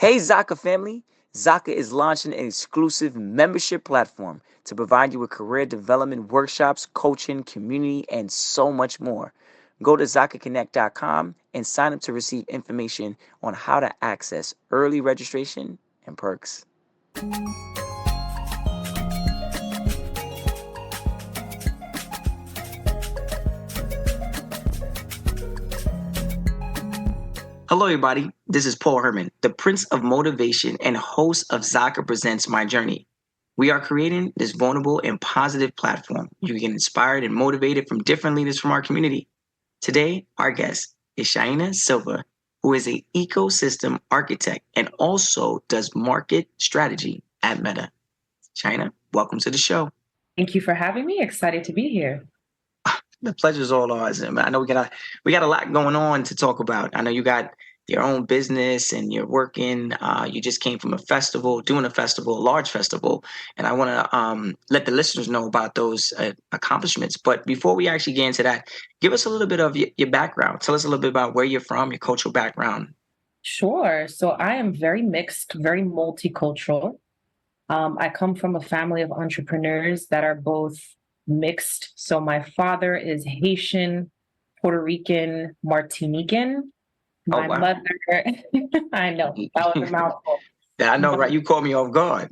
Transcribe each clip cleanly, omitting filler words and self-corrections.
Hey Zaka family! Zaka is launching an exclusive membership platform to provide you with career development workshops, coaching, community, and so much more. Go to ZakaConnect.com and sign up to receive information on how to access early registration and perks. Hello, everybody. This is Paul Herman, the Prince of Motivation and host of Zaka Presents My Journey. We are creating this vulnerable and positive platform. You can get inspired and motivated from different leaders from our community. Today, our guest is Shaïna Silva, who is an ecosystem architect and also does market strategy at Meta. Shaina, welcome to the show. Thank you for having me. Excited to be here. The pleasure's all ours. I know we got a lot going on to talk about. I know you got your own business and you're working. You just came from doing a festival, a large festival, and I want to let the listeners know about those accomplishments. But before we actually get into that, give us a little bit of your background. Tell us a little bit about where you're from, your cultural background. Sure. So I am very mixed, very multicultural. I come from a family of entrepreneurs that are both mixed. So my father is Haitian, Puerto Rican, Martinican. My mother, I know, that was a mouthful. Yeah, I know, right? You caught me off guard.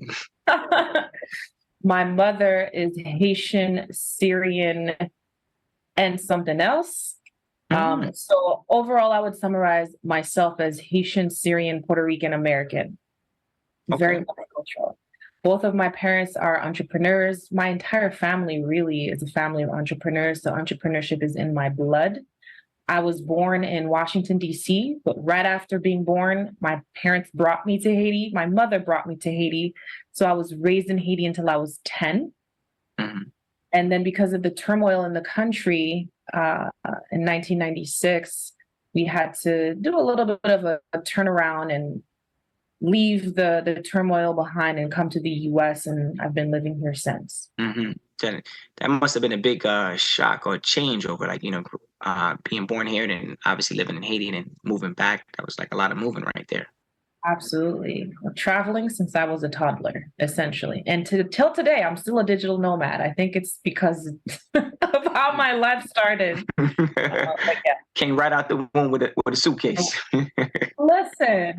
My mother is Haitian, Syrian, and something else. So overall, I would summarize myself as Haitian, Syrian, Puerto Rican, American. Very multicultural. Both of my parents are entrepreneurs. My entire family really is a family of entrepreneurs. So entrepreneurship is in my blood. I was born in Washington, D.C., but right after being born, my parents brought me to Haiti. My mother brought me to Haiti. So I was raised in Haiti until I was 10. Mm-hmm. And then because of the turmoil in the country in 1996, we had to do a little bit of a turnaround and leave the turmoil behind and come to the U.S. And I've been living here since. Mm-hmm. That must have been a big shock or change over, being born here and then obviously living in Haiti and then moving back. That was like a lot of moving right there. Absolutely. Traveling since I was a toddler, essentially. And till today, I'm still a digital nomad. I think it's because of how my life started. Came right out the womb with a suitcase. Listen,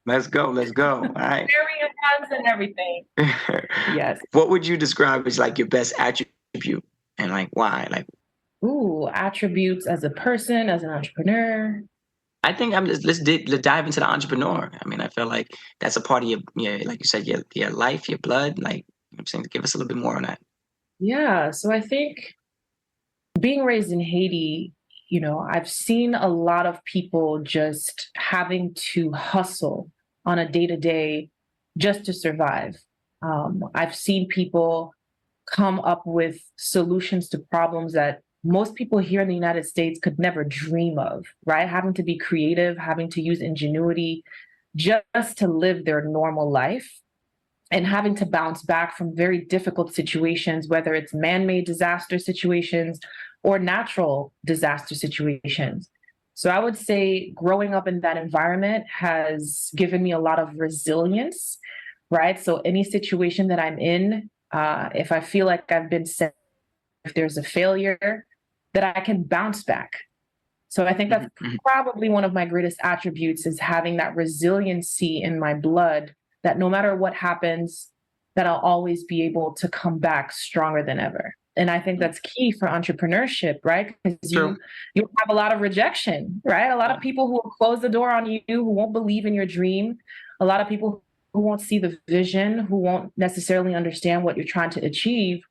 Let's go. All right. Very intense and everything. Yes. What would you describe as like your best attribute and like why? Attributes as a person, as an entrepreneur. I think let's dive into the entrepreneur. I mean, I feel like that's a part of your like you said, your life, your blood. Like I'm saying, give us a little bit more on that. Yeah. So I think being raised in Haiti, I've seen a lot of people just having to hustle on a day-to-day just to survive. I've seen people come up with solutions to problems that most people here in the United States could never dream of, right? Having to be creative, having to use ingenuity just to live their normal life and having to bounce back from very difficult situations, whether it's man-made disaster situations or natural disaster situations. So I would say growing up in that environment has given me a lot of resilience, right? So any situation that I'm in, if I feel like I've been set, if there's a failure, that I can bounce back. So I think that's probably one of my greatest attributes is having that resiliency in my blood that no matter what happens, that I'll always be able to come back stronger than ever. And I think that's key for entrepreneurship, right? Because you have a lot of rejection, right? A lot of people who will close the door on you, who won't believe in your dream. A lot of people who won't see the vision, who won't necessarily understand what you're trying to achieve.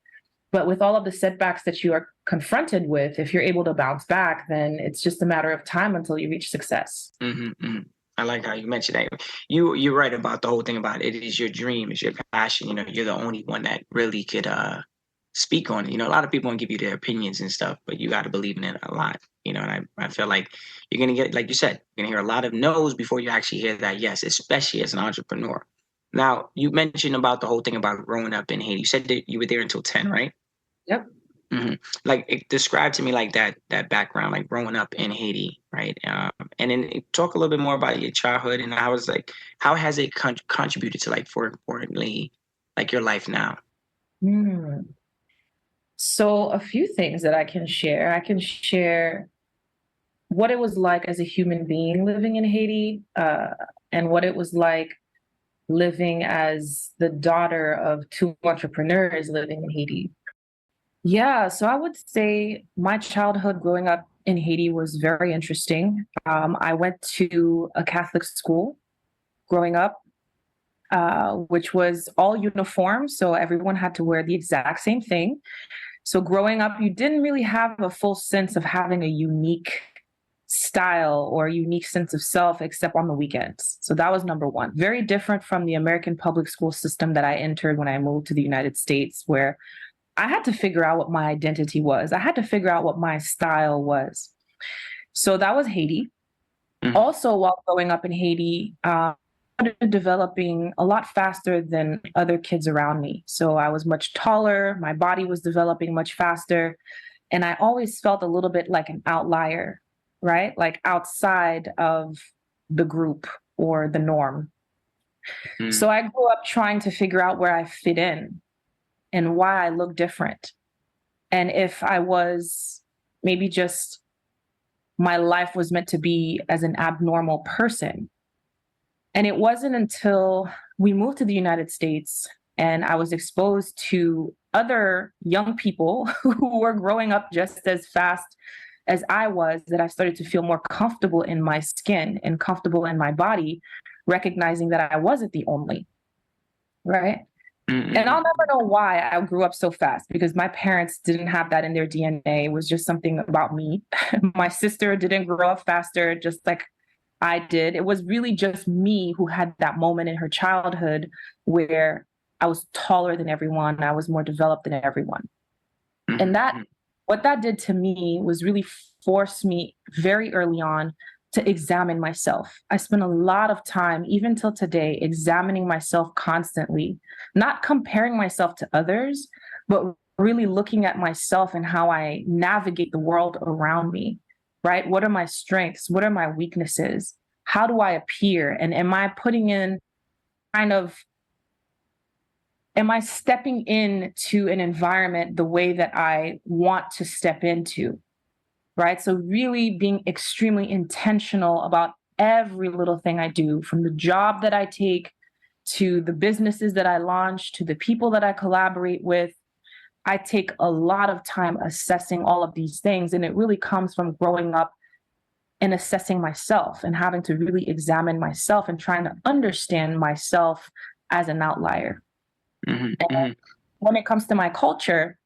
But with all of the setbacks that you are confronted with, if you're able to bounce back, then it's just a matter of time until you reach success. Mm-hmm. I like how you mentioned that. You're right about the whole thing about it is your dream, it's your passion. You're the only one that really could speak on it. A lot of people want to give you their opinions and stuff, but you got to believe in it a lot. And I feel like you're going to get, like you said, you're going to hear a lot of no's before you actually hear that yes, especially as an entrepreneur. Now, you mentioned about the whole thing about growing up in Haiti. You said that you were there until 10, right? Yep. Like, describe to me like that background, like growing up in Haiti, right? And then talk a little bit more about your childhood and how has it contributed to, like, for importantly, like your life now? Mm. So a few things that I can share. I can share what it was like as a human being living in Haiti, and what it was like living as the daughter of two entrepreneurs living in Haiti. Yeah, so I would say my childhood growing up in Haiti was very interesting. I went to a Catholic school growing up, which was all uniform, so everyone had to wear the exact same thing. So growing up, you didn't really have a full sense of having a unique style or a unique sense of self except on the weekends. So that was number one. Very different from the American public school system that I entered when I moved to the United States, where I had to figure out what my identity was. I had to figure out what my style was. So that was Haiti. Mhm. Also, while growing up in Haiti, I started developing a lot faster than other kids around me. So I was much taller, my body was developing much faster, and I always felt a little bit like an outlier, right? Like outside of the group or the norm. Mm. So I grew up trying to figure out where I fit in and why I look different. And if I was maybe just my life was meant to be as an abnormal person. And it wasn't until we moved to the United States and I was exposed to other young people who were growing up just as fast as I was that I started to feel more comfortable in my skin and comfortable in my body, recognizing that I wasn't the only, right? And I'll Mm-mm. never know why I grew up so fast because my parents didn't have that in their DNA. It was just something about me. My sister didn't grow up faster, just like I did. It was really just me who had that moment in her childhood where I was taller than everyone. I was more developed than everyone. And that, Mhm. what that did to me was really force me very early on to examine myself. I spent a lot of time, even till today, examining myself constantly, not comparing myself to others, but really looking at myself and how I navigate the world around me, right? What are my strengths? What are my weaknesses? How do I appear? And am I putting in kind of am I stepping into an environment the way that I want to step into? Right. So, really being extremely intentional about every little thing I do, from the job that I take to the businesses that I launch to the people that I collaborate with. I take a lot of time assessing all of these things. And it really comes from growing up and assessing myself and having to really examine myself and trying to understand myself as an outlier. Mhm. And Mhm. when it comes to my culture,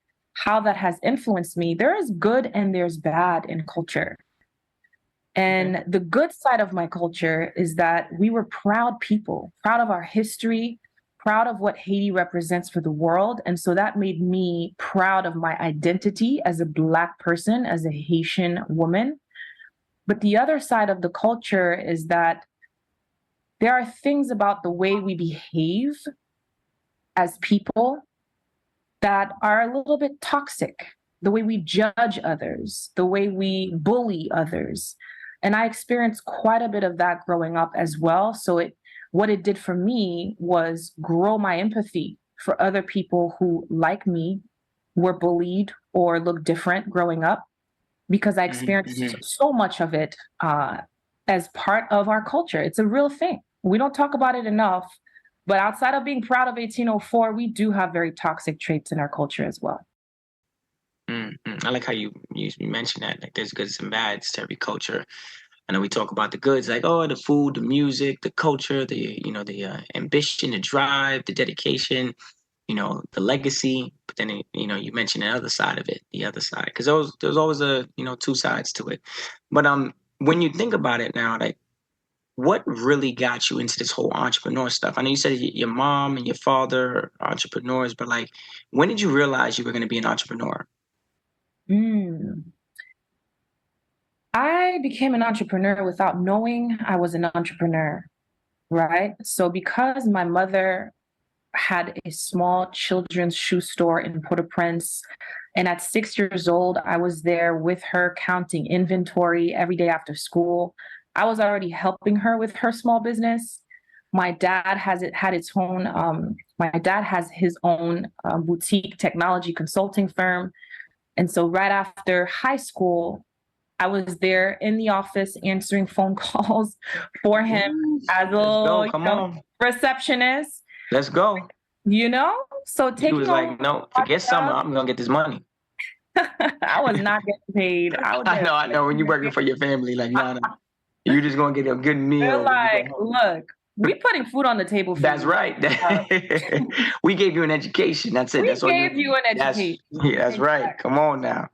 how that has influenced me, there is good and there's bad in culture. Okay. And the good side of my culture is that we were proud people, proud of our history, proud of what Haiti represents for the world. And so that made me proud of my identity as a Black person, as a Haitian woman. But the other side of the culture is that there are things about the way we behave as people that are a little bit toxic, the way we judge others, the way we bully others. And I experienced quite a bit of that growing up as well. So what it did for me was grow my empathy for other people who, like me, were bullied or looked different growing up because I Mhm. experienced Mhm. so much of it as part of our culture. It's a real thing. We don't talk about it enough, but outside of being proud of 1804, we do have very toxic traits in our culture as well. I like how you mentioned that. Like, there's goods and bads to every culture. I know we talk about the goods, like, oh, the food, the music, the culture, the ambition, the drive, the dedication, the legacy. But then you mentioned the other side of it, the other side, because there's always two sides to it. But when you think about it now, like, what really got you into this whole entrepreneur stuff? I know you said your mom and your father are entrepreneurs, but, like, when did you realize you were going to be an entrepreneur? Mm. I became an entrepreneur without knowing I was an entrepreneur, right? So because my mother had a small children's shoe store in Port-au-Prince. And at 6 years old, I was there with her counting inventory every day after school. I was already helping her with her small business. My dad has his own boutique technology consulting firm. And so right after high school, I was there in the office answering phone calls for him as a receptionist. Let's go. So He was like, no, forget summer. I'm going to get this money. I was not getting paid. I know. When you're working for your family, like, no. You're just going to get a good meal. They're like, look, we putting food on the table for That's you. right. We gave you an education. That's it. We gave you an education. That's right. Come on now.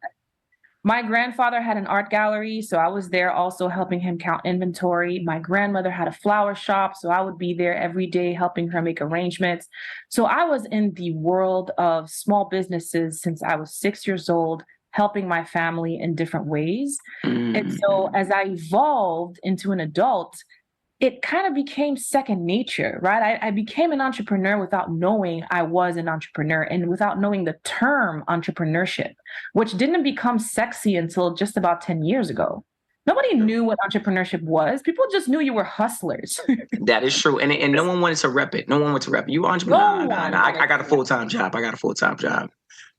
My grandfather had an art gallery, so I was there also helping him count inventory. My grandmother had a flower shop, so I would be there every day helping her make arrangements. So I was in the world of small businesses since I was 6 years old, helping my family in different ways. And so as I evolved into an adult, it kind of became second nature, right? I became an entrepreneur without knowing I was an entrepreneur and without knowing the term entrepreneurship, which didn't become sexy until just about 10 years ago. Nobody knew what entrepreneurship was. People just knew you were hustlers. That is true. And no one wanted to rep it. You entrepreneur. I got a full-time job.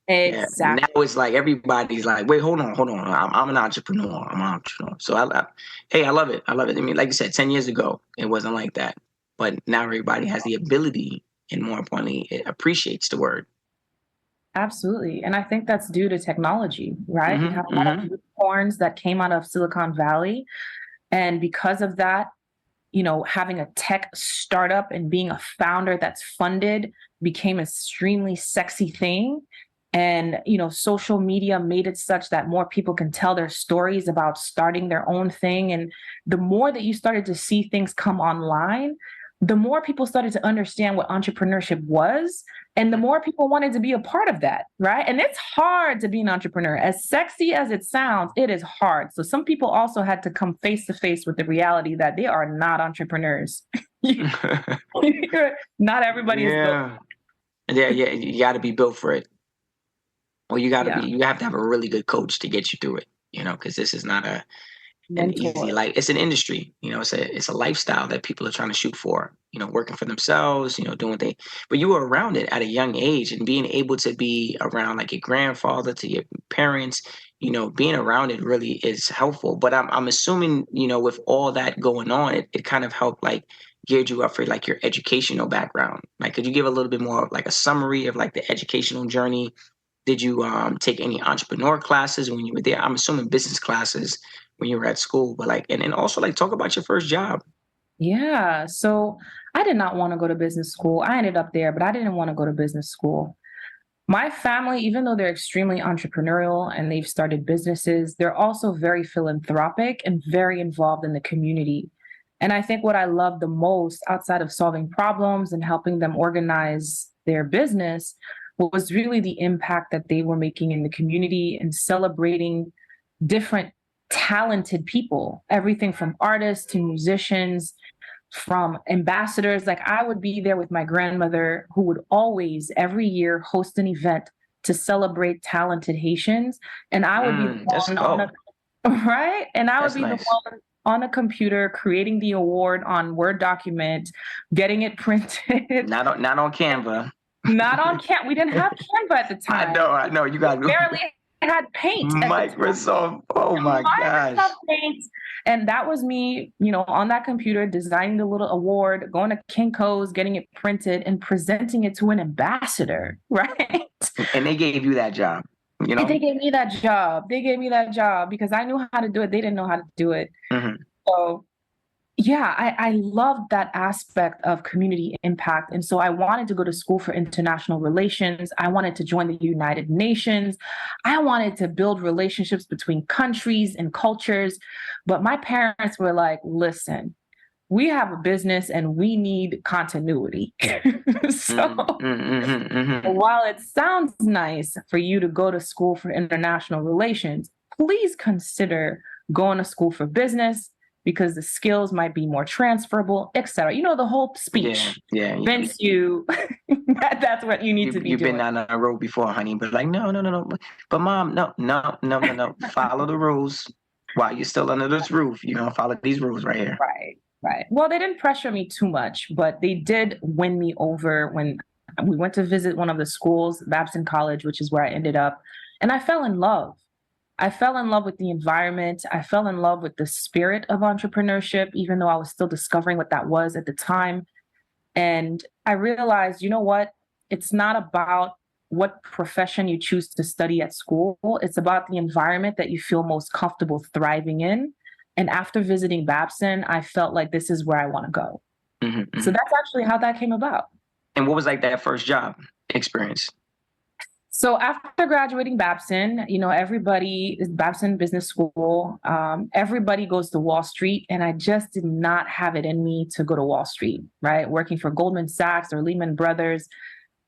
Exactly. Yeah. Now it's like everybody's like, wait, hold on. I'm an entrepreneur. So I love it. I mean, like you said, 10 years ago, it wasn't like that. But now everybody has the ability, and more importantly, it appreciates the word. Absolutely. And I think that's due to technology, right? We have a lot of unicorns that came out of Silicon Valley. And because of that, having a tech startup and being a founder that's funded became an extremely sexy thing. And, social media made it such that more people can tell their stories about starting their own thing. And the more that you started to see things come online, the more people started to understand what entrepreneurship was. And the more people wanted to be a part of that, right? And it's hard to be an entrepreneur. As sexy as it sounds, it is hard. So some people also had to come face to face with the reality that they are not entrepreneurs. Not everybody is built. Yeah, you got to be built for it. Or you have to have a really good coach to get you through it, because this is not an easy life. It's an industry, it's a lifestyle that people are trying to shoot for, working for themselves, doing things. But you were around it at a young age, and being able to be around like your grandfather to your parents, being around it really is helpful. But I'm assuming, with all that going on, it kind of helped like geared you up for like your educational background. Like, could you give a little bit more of like a summary of like the educational journey? Did you take any entrepreneur classes when you were there? I'm assuming business classes when you were at school, but like, and also like talk about your first job. Yeah. So I did not want to go to business school. I ended up there, but I didn't want to go to business school. My family, even though they're extremely entrepreneurial and they've started businesses, they're also very philanthropic and very involved in the community. And I think what I love the most outside of solving problems and helping them organize their business was really the impact that they were making in the community and celebrating different talented people, everything from artists to musicians, from ambassadors. Like I would be there with my grandmother, who would always, every year, host an event to celebrate talented Haitians. And I would be the one right? And I would be the one on a computer creating the award on Word document, getting it printed. Not on Canva. Not on Canva. We didn't have Canva at the time. I know. You got barely had Paint. Microsoft. Oh my gosh. Paint. And that was me, on that computer, designing the little award, going to Kinko's, getting it printed and presenting it to an ambassador, right? And they gave you that job. And they gave me that job. Because I knew how to do it. They didn't know how to do it. Mm-hmm. So yeah, I loved that aspect of community impact. And so I wanted to go to school for international relations. I wanted to join the United Nations. I wanted to build relationships between countries and cultures. But my parents were like, listen, we have a business and we need continuity. So while it sounds nice for you to go to school for international relations, please consider going to school for business because the skills might be more transferable, etc. You know, the whole speech. Yeah. Convince you that's what you need to be You've doing. been down that road before, honey, but like, no. But mom, no. Follow the rules while you're still under this roof. Follow these rules right here. Right. Well, they didn't pressure me too much, but they did win me over when we went to visit one of the schools, Babson College, which is where I ended up. And I fell in love. I fell in love with the environment. I fell in love with the spirit of entrepreneurship, even though I was still discovering what that was at the time. And I realized, you know what? It's not about what profession you choose to study at school. It's about the environment that you feel most comfortable thriving in. And after visiting Babson, I felt like this is where I want to go. Mm-hmm. So that's actually how that came about. And what was like that first job experience? So after graduating Babson, everybody is Babson Business School. Everybody goes to Wall Street, and I just did not have it in me to go to Wall Street, right? Working for Goldman Sachs or Lehman Brothers.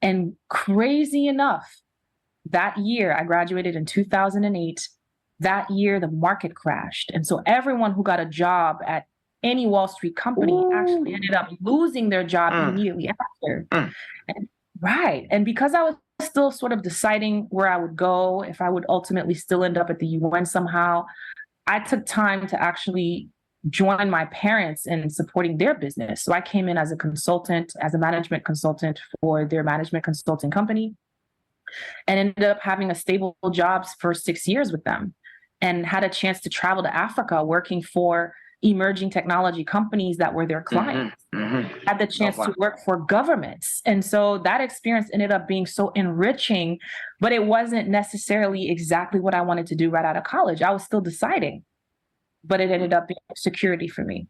And crazy enough, that year, I graduated in 2008. That year, the market crashed. And so everyone who got a job at any Wall Street company actually ended up losing their job immediately after. Right. And because I was still sort of deciding where I would go, if I would ultimately still end up at the UN somehow, I took time to actually join my parents in supporting their business. So I came in as a consultant, as a management consultant for their management consulting company, and ended up having a stable job for 6 years with them, and had a chance to travel to Africa working for emerging technology companies that were their clients. Had the chance to work for governments. And so that experience ended up being so enriching, but it wasn't necessarily exactly what I wanted to do right out of college. I was still deciding, but it ended up being security for me.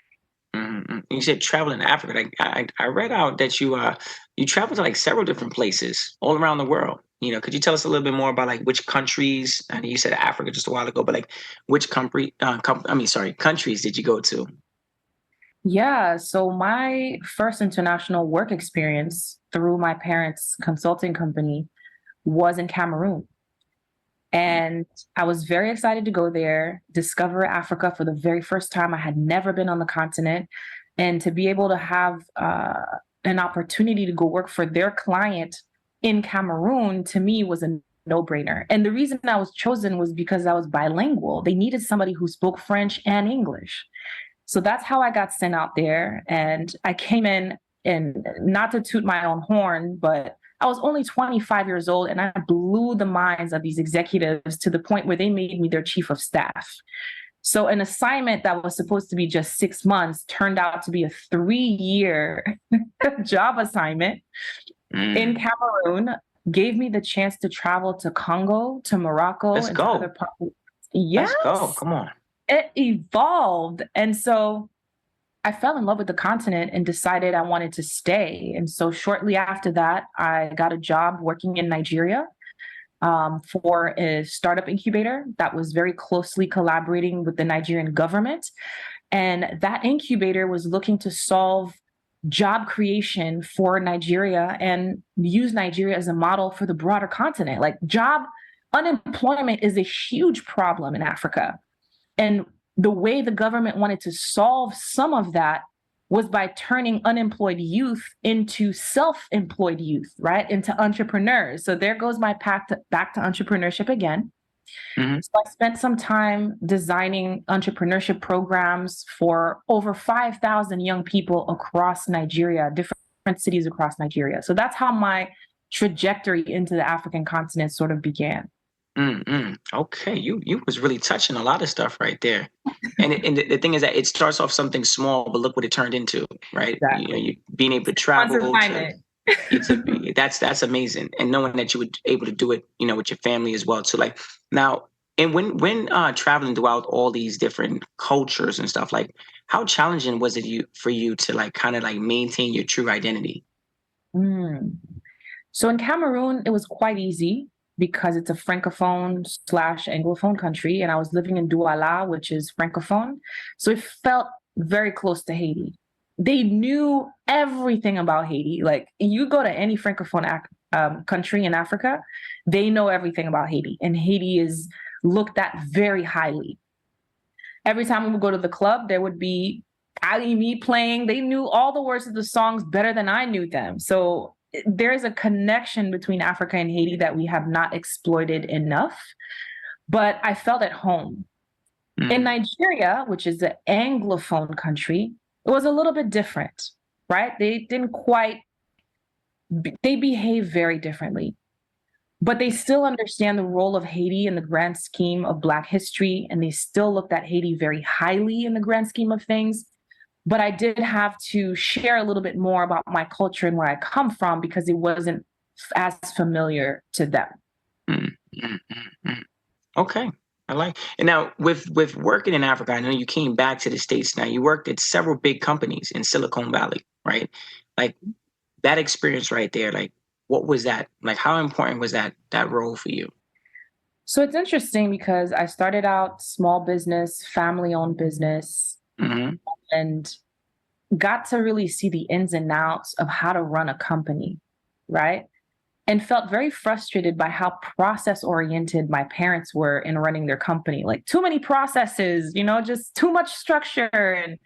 You said travel in Africa. Like I read out that you traveled to like several different places all around the world. Could you tell us a little bit more about like which countries? I know you said Africa just a while ago, but like which countries did you go to? Yeah, so my first international work experience through my parents' consulting company was in Cameroon. And I was very excited to go there, discover Africa for the very first time. I had never been on the continent. And to be able to have an opportunity to go work for their client in Cameroon, to me, was a no-brainer. And the reason I was chosen was because I was bilingual. They needed somebody who spoke French and English. So that's how I got sent out there. And I came in, and not to toot my own horn, but I was only 25 years old, and I blew the minds of these executives to the point where they made me their chief of staff. So an assignment that was supposed to be just 6 months turned out to be a 3-year job assignment in Cameroon, gave me the chance to travel to Congo, to Morocco, Let's and go. to other parts. Yes. Let's go. Come on. It evolved. And so I fell in love with the continent and decided I wanted to stay. And so shortly after that, I got a job working in Nigeria for a startup incubator that was very closely collaborating with the Nigerian government. And that incubator was looking to solve job creation for Nigeria and use Nigeria as a model for the broader continent. Like unemployment is a huge problem in Africa. And the way the government wanted to solve some of that was by turning unemployed youth into self-employed youth, right? Into entrepreneurs. So there goes my path back to entrepreneurship again. So I spent some time designing entrepreneurship programs for over 5,000 young people across Nigeria, different cities across Nigeria. So that's how my trajectory into the African continent sort of began. Okay, you was really touching a lot of stuff right there, and the thing is that it starts off something small, but look what it turned into, right? Exactly. You being able to travel that's amazing, and knowing that you were able to do it, with your family as well. So like now, and when traveling throughout all these different cultures and stuff, like how challenging was it for you to like kind of like maintain your true identity? So in Cameroon, it was quite easy, because it's a francophone/anglophone country, and I was living in Douala, which is francophone. So it felt very close to Haiti. They knew everything about Haiti. Like, you go to any francophone country in Africa, they know everything about Haiti, and Haiti is looked at very highly. Every time we would go to the club, there would be me playing. They knew all the words of the songs better than I knew them. So there's a connection between Africa and Haiti that we have not exploited enough, but I felt at home. In Nigeria, which is an Anglophone country, it was a little bit different, right? They behave very differently, but they still understand the role of Haiti in the grand scheme of Black history, and they still looked at Haiti very highly in the grand scheme of things. But I did have to share a little bit more about my culture and where I come from because it wasn't as familiar to them. Okay. I like, and now with working in Africa, I know you came back to the States. Now you worked at several big companies in Silicon Valley, right? Like that experience right there, like what was that? Like how important was that role for you? So it's interesting because I started out small business, family-owned business, and got to really see the ins and outs of how to run a company, right? And felt very frustrated by how process-oriented my parents were in running their company. Like too many processes, just too much structure. And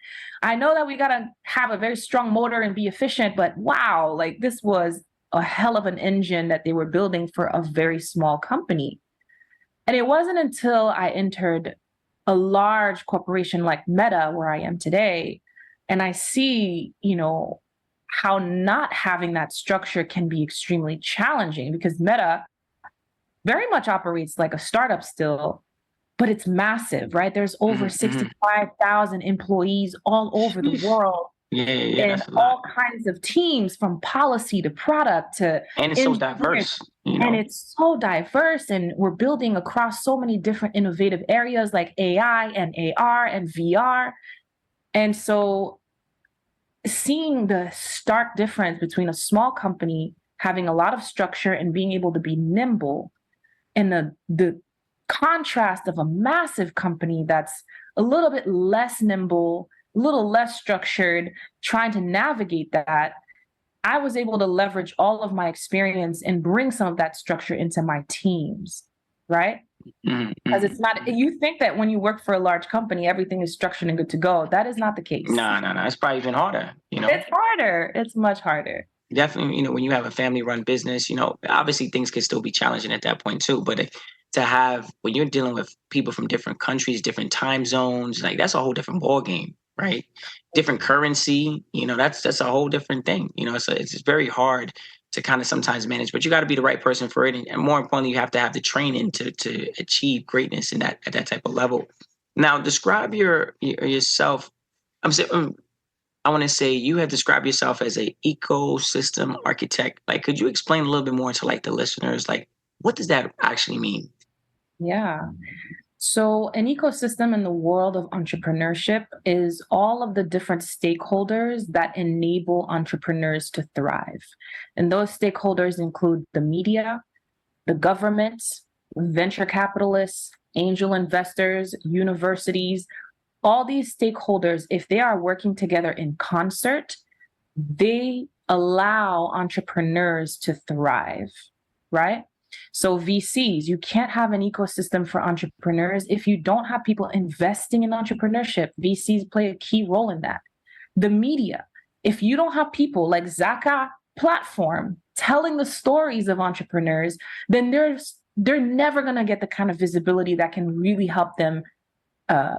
I know that we got to have a very strong motor and be efficient, but wow, like this was a hell of an engine that they were building for a very small company. And it wasn't until I entered a large corporation like Meta, where I am today, and I see, how not having that structure can be extremely challenging because Meta very much operates like a startup still, but it's massive, right? There's over 65,000 employees all over the world. And all kinds of teams from policy to product to and it's so diverse. And it's so diverse. And we're building across so many different innovative areas like AI and AR and VR. And so seeing the stark difference between a small company having a lot of structure and being able to be nimble and the contrast of a massive company that's a little bit less nimble, a little less structured, trying to navigate that, I was able to leverage all of my experience and bring some of that structure into my teams, right? Because it's not, you think that when you work for a large company, everything is structured and good to go. That is not the case. No. It's probably even harder, It's harder. It's much harder. Definitely, when you have a family-run business, obviously things can still be challenging at that point too. But to have, when you're dealing with people from different countries, different time zones, like that's a whole different ballgame, right? Different currency, that's a whole different thing. So it's very hard to kind of sometimes manage, but you got to be the right person for it. And more importantly, you have to have the training to achieve greatness at that type of level. Now, describe yourself. I want to say you had described yourself as an ecosystem architect. Like, could you explain a little bit more to like the listeners? Like, what does that actually mean? Yeah. So an ecosystem in the world of entrepreneurship is all of the different stakeholders that enable entrepreneurs to thrive. And those stakeholders include the media, the government, venture capitalists, angel investors, universities. All these stakeholders, if they are working together in concert, they allow entrepreneurs to thrive, right? So VCs, you can't have an ecosystem for entrepreneurs if you don't have people investing in entrepreneurship. VCs play a key role in that. The media, if you don't have people like Zaka platform telling the stories of entrepreneurs, then they're never going to get the kind of visibility that can really help them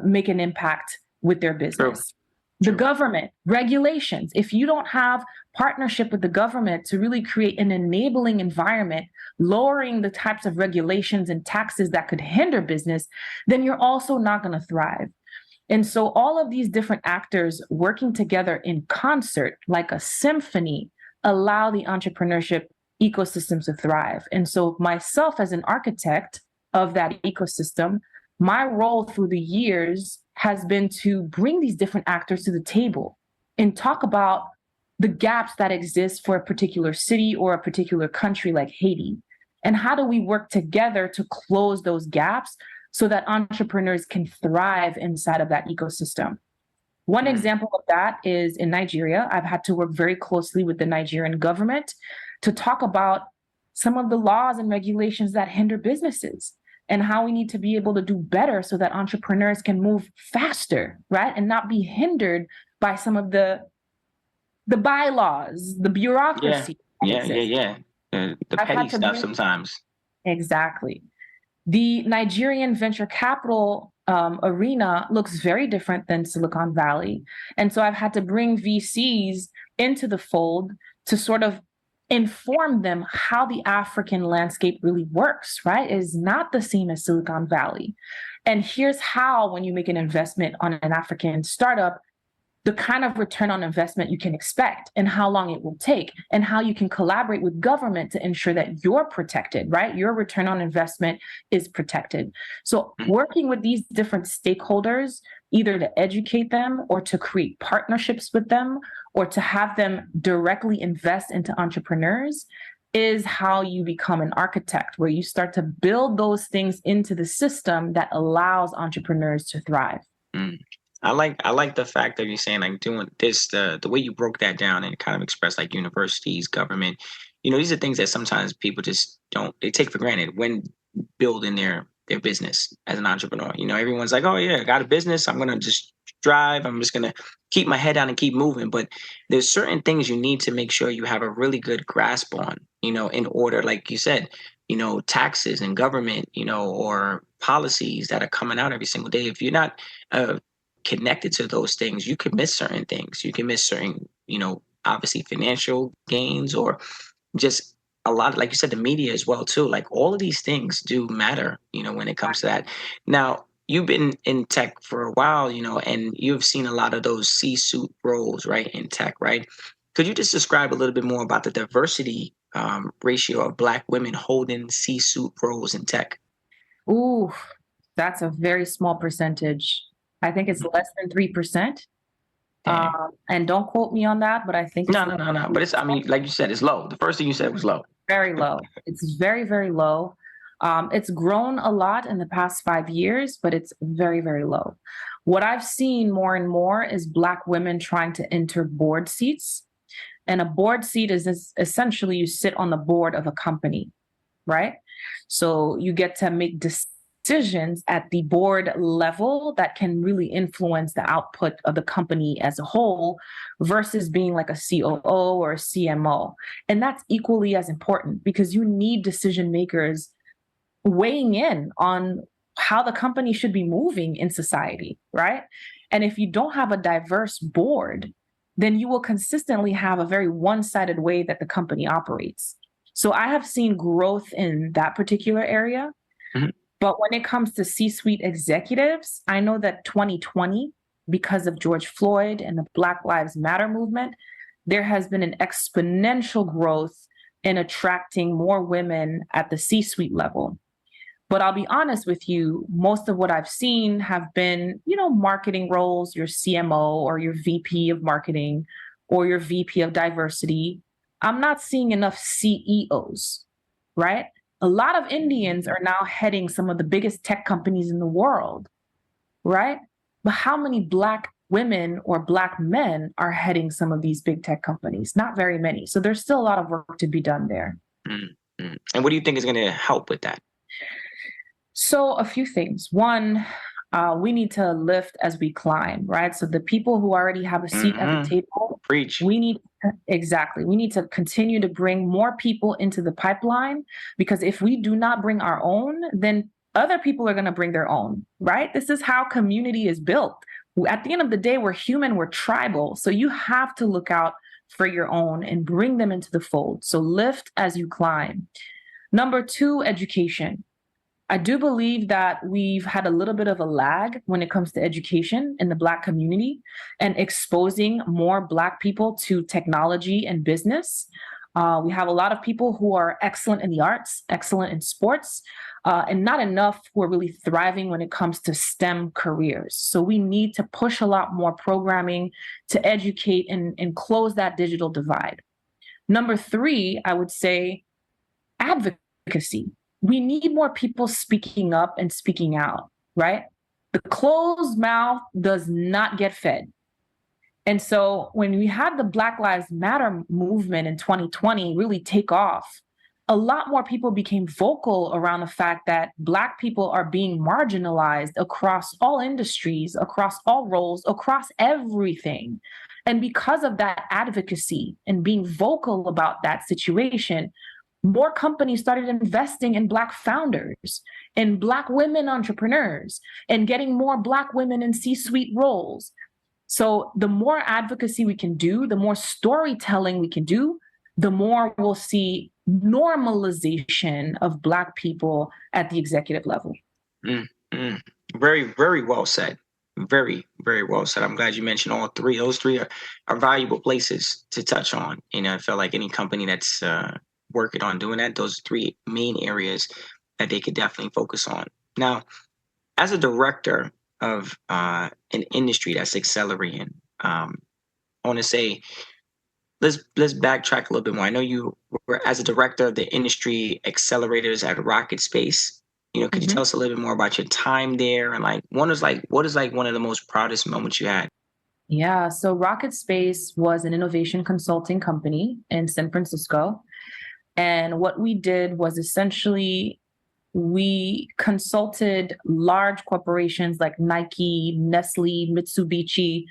make an impact with their business. True. The government, regulations. If you don't have partnership with the government to really create an enabling environment, lowering the types of regulations and taxes that could hinder business, then you're also not going to thrive. And so all of these different actors working together in concert, like a symphony, allow the entrepreneurship ecosystem to thrive. And so myself as an architect of that ecosystem, my role through the years has been to bring these different actors to the table and talk about the gaps that exist for a particular city or a particular country like Haiti. And how do we work together to close those gaps so that entrepreneurs can thrive inside of that ecosystem? One example of that is in Nigeria. I've had to work very closely with the Nigerian government to talk about some of the laws and regulations that hinder businesses. and how we need to be able to do better so that entrepreneurs can move faster, right? And not be hindered by some of the bylaws, the bureaucracy. Yeah. The I've petty had to stuff bring sometimes. exactly. The Nigerian venture capital arena looks very different than Silicon Valley. And so I've had to bring VCs into the fold to sort of inform them how the African landscape really works, right? It is not the same as Silicon Valley. And here's how, when you make an investment on an African startup, the kind of return on investment you can expect and how long it will take and how you can collaborate with government to ensure that you're protected, right? Your return on investment is protected. So working with these different stakeholders, either to educate them or to create partnerships with them or to have them directly invest into entrepreneurs is how you become an architect, where you start to build those things into the system that allows entrepreneurs to thrive. Mm. I like the fact that you're saying like doing this, the way you broke that down and kind of expressed like universities, government. These are things that sometimes people just they take for granted when building their business as an entrepreneur. Everyone's like, oh yeah, I got a business, I'm gonna just drive, I'm just gonna keep my head down and keep moving. But there's certain things you need to make sure you have a really good grasp on, in order, like you said, taxes and government, or policies that are coming out every single day. If you're not connected to those things, you can miss certain things. You can miss certain, obviously financial gains, or just a lot of, like you said, the media as well too. Like all of these things do matter, when it comes to that. Now, you've been in tech for a while, and you've seen a lot of those C-suite roles, right, in tech, right? Could you just describe a little bit more about the diversity ratio of Black women holding C-suite roles in tech? Ooh, that's a very small percentage. I think it's less than 3%. And don't quote me on that, but I think it's No. But it's, I mean, like you said, it's low. The first thing you said was low. Very low. It's very, very low. It's grown a lot in the past 5 years, but it's very, very low. What I've seen more and more is Black women trying to enter board seats. And a board seat is essentially you sit on the board of a company, right? So you get to make decisions at the board level that can really influence the output of the company as a whole versus being like a COO or a CMO. And that's equally as important because you need decision makers weighing in on how the company should be moving in society, right? And if you don't have a diverse board, then you will consistently have a very one-sided way that the company operates. So I have seen growth in that particular area. Mm-hmm. But when it comes to C-suite executives, I know that 2020, because of George Floyd and the Black Lives Matter movement, there has been an exponential growth in attracting more women at the C-suite level. But I'll be honest with you, most of what I've seen have been, marketing roles, your CMO or your VP of marketing or your VP of diversity. I'm not seeing enough CEOs, right? A lot of Indians are now heading some of the biggest tech companies in the world, right? But how many Black women or Black men are heading some of these big tech companies? Not very many. So there's still a lot of work to be done there. Mm-hmm. And what do you think is going to help with that? So a few things. One, we need to lift as we climb, right? So the people who already have a seat at the table, preach. We need to continue to bring more people into the pipeline, because if we do not bring our own, then other people are going to bring their own, right? This is how community is built. At the end of the day, we're human, we're tribal. So you have to look out for your own and bring them into the fold. So lift as you climb. Number 2, education. I do believe that we've had a little bit of a lag when it comes to education in the Black community and exposing more Black people to technology and business. We have a lot of people who are excellent in the arts, excellent in sports, and not enough who are really thriving when it comes to STEM careers. So we need to push a lot more programming to educate and close that digital divide. Number 3, I would say advocacy. We need more people speaking up and speaking out, right? The closed mouth does not get fed. And so when we had the Black Lives Matter movement in 2020 really take off, a lot more people became vocal around the fact that Black people are being marginalized across all industries, across all roles, across everything. And because of that advocacy and being vocal about that situation, more companies started investing in Black founders, in Black women entrepreneurs, and getting more Black women in C-suite roles. So the more advocacy we can do, the more storytelling we can do, the more we'll see normalization of Black people at the executive level. Very, very well said. Very, very well said. I'm glad you mentioned all three. Those three are valuable places to touch on. I feel like any company that's working on doing that, those three main areas that they could definitely focus on. Now, as a director of an industry that's accelerating, I want to say, let's backtrack a little bit more. I know you were as a director of the industry accelerators at Rocket Space. Could you tell us a little bit more about your time there, and what is one of the most proudest moments you had? Yeah, so Rocket Space was an innovation consulting company in San Francisco. And what we did was essentially we consulted large corporations like Nike, Nestle, Mitsubishi,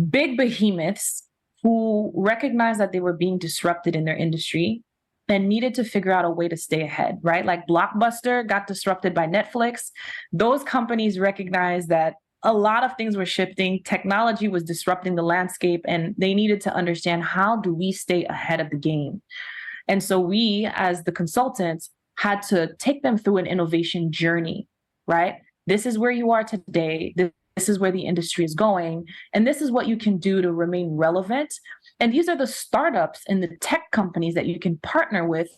big behemoths who recognized that they were being disrupted in their industry and needed to figure out a way to stay ahead, right? Like Blockbuster got disrupted by Netflix. Those companies recognized that a lot of things were shifting. Technology was disrupting the landscape, and they needed to understand, how do we stay ahead of the game? And so we, as the consultants, had to take them through an innovation journey, right? This is where you are today. This is where the industry is going. And this is what you can do to remain relevant. And these are the startups and the tech companies that you can partner with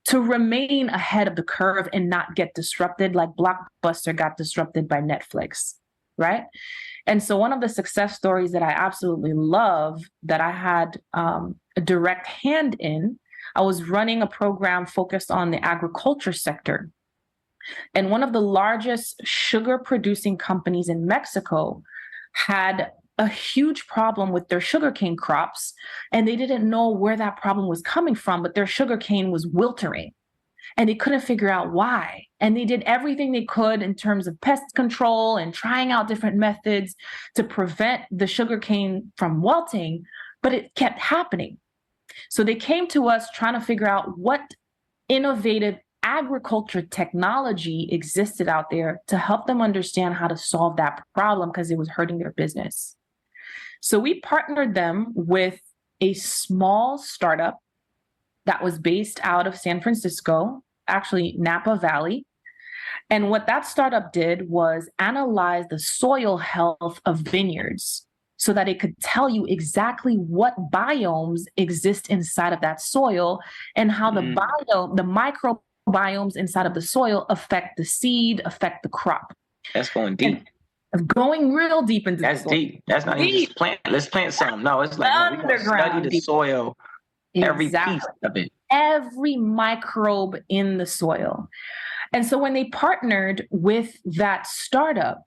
to remain ahead of the curve and not get disrupted like Blockbuster got disrupted by Netflix, right? And so one of the success stories that I absolutely love that I had a direct hand in, I was running a program focused on the agriculture sector. And one of the largest sugar producing companies in Mexico had a huge problem with their sugarcane crops, and they didn't know where that problem was coming from, but their sugarcane was wilting, and they couldn't figure out why. And they did everything they could in terms of pest control and trying out different methods to prevent the sugarcane from wilting, but it kept happening. So they came to us trying to figure out what innovative agriculture technology existed out there to help them understand how to solve that problem, because it was hurting their business. So we partnered them with a small startup that was based out of San Francisco, actually Napa Valley. And what that startup did was analyze the soil health of vineyards so that it could tell you exactly what biomes exist inside of that soil and how the microbiomes inside of the soil affect the seed, affect the crop. That's going deep. And going real deep into that's deep. That's not even just plant. Let's plant something. No, it's like we gotta study the soil, every piece of it, every microbe in the soil. And so when they partnered with that startup,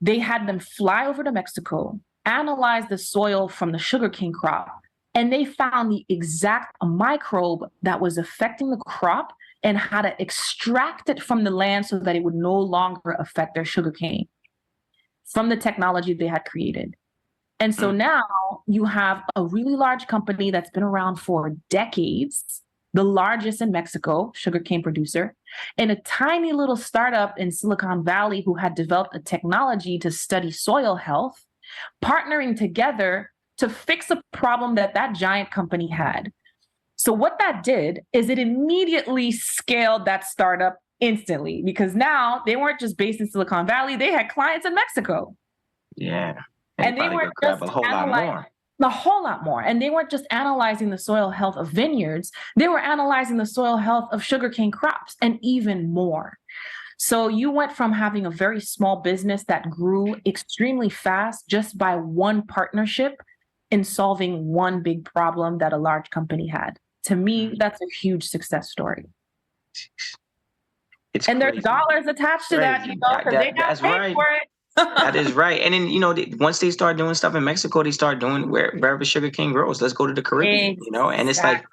they had them fly over to Mexico, analyze the soil from the sugarcane crop, and they found the exact microbe that was affecting the crop and how to extract it from the land so that it would no longer affect their sugarcane from the technology they had created. And so now you have a really large company that's been around for decades, the largest in Mexico, sugarcane producer, and a tiny little startup in Silicon Valley who had developed a technology to study soil health, partnering together to fix a problem that that giant company had. So what that did is it immediately scaled that startup instantly, because now they weren't just based in Silicon Valley, they had clients in Mexico. Yeah. And they weren't just a whole lot more. And they weren't just analyzing the soil health of vineyards, they were analyzing the soil health of sugarcane crops and even more. So you went from having a very small business that grew extremely fast just by one partnership in solving one big problem that a large company had. To me, that's a huge success story. And there's dollars attached to that, because they got paid for it. That is right. And then, once they start doing stuff in Mexico, they start doing wherever sugarcane grows. Let's go to the Caribbean, and it's like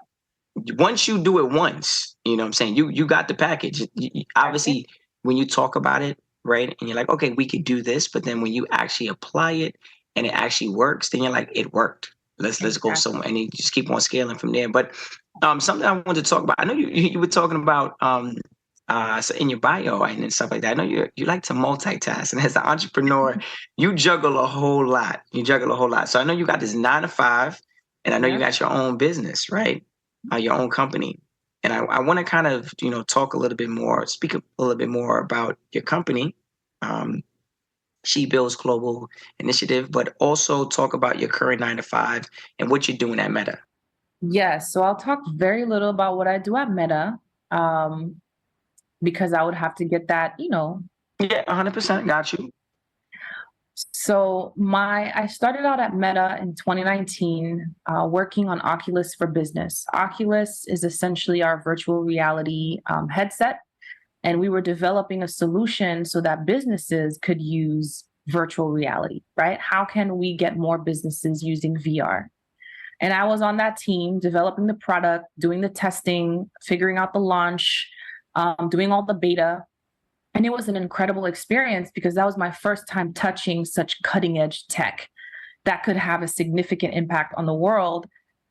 once you do it once, you know what I'm saying? You got the package. Obviously, when you talk about it, right, and you're like, okay, we could do this, but then when you actually apply it and it actually works, then you're like, it worked. Let's go somewhere, and you just keep on scaling from there. But something I wanted to talk about. I know you were talking about so in your bio and stuff like that. I know you like to multitask, and as an entrepreneur, you juggle a whole lot. So I know you got this 9 to 5, and I know you got your own business, right? Your own company. And I want to kind of talk a little bit more, speak a little bit more about your company, SheBuilds Global Initiative, but also talk about your current 9 to 5 and what you're doing at Meta. Yes. So I'll talk very little about what I do at Meta, because I would have to get that, Yeah, 100%. Got you. So I started out at Meta in 2019, working on Oculus for Business. Oculus is essentially our virtual reality headset. And we were developing a solution so that businesses could use virtual reality, right? How can we get more businesses using VR? And I was on that team developing the product, doing the testing, figuring out the launch, doing all the beta. And it was an incredible experience because that was my first time touching such cutting edge tech that could have a significant impact on the world,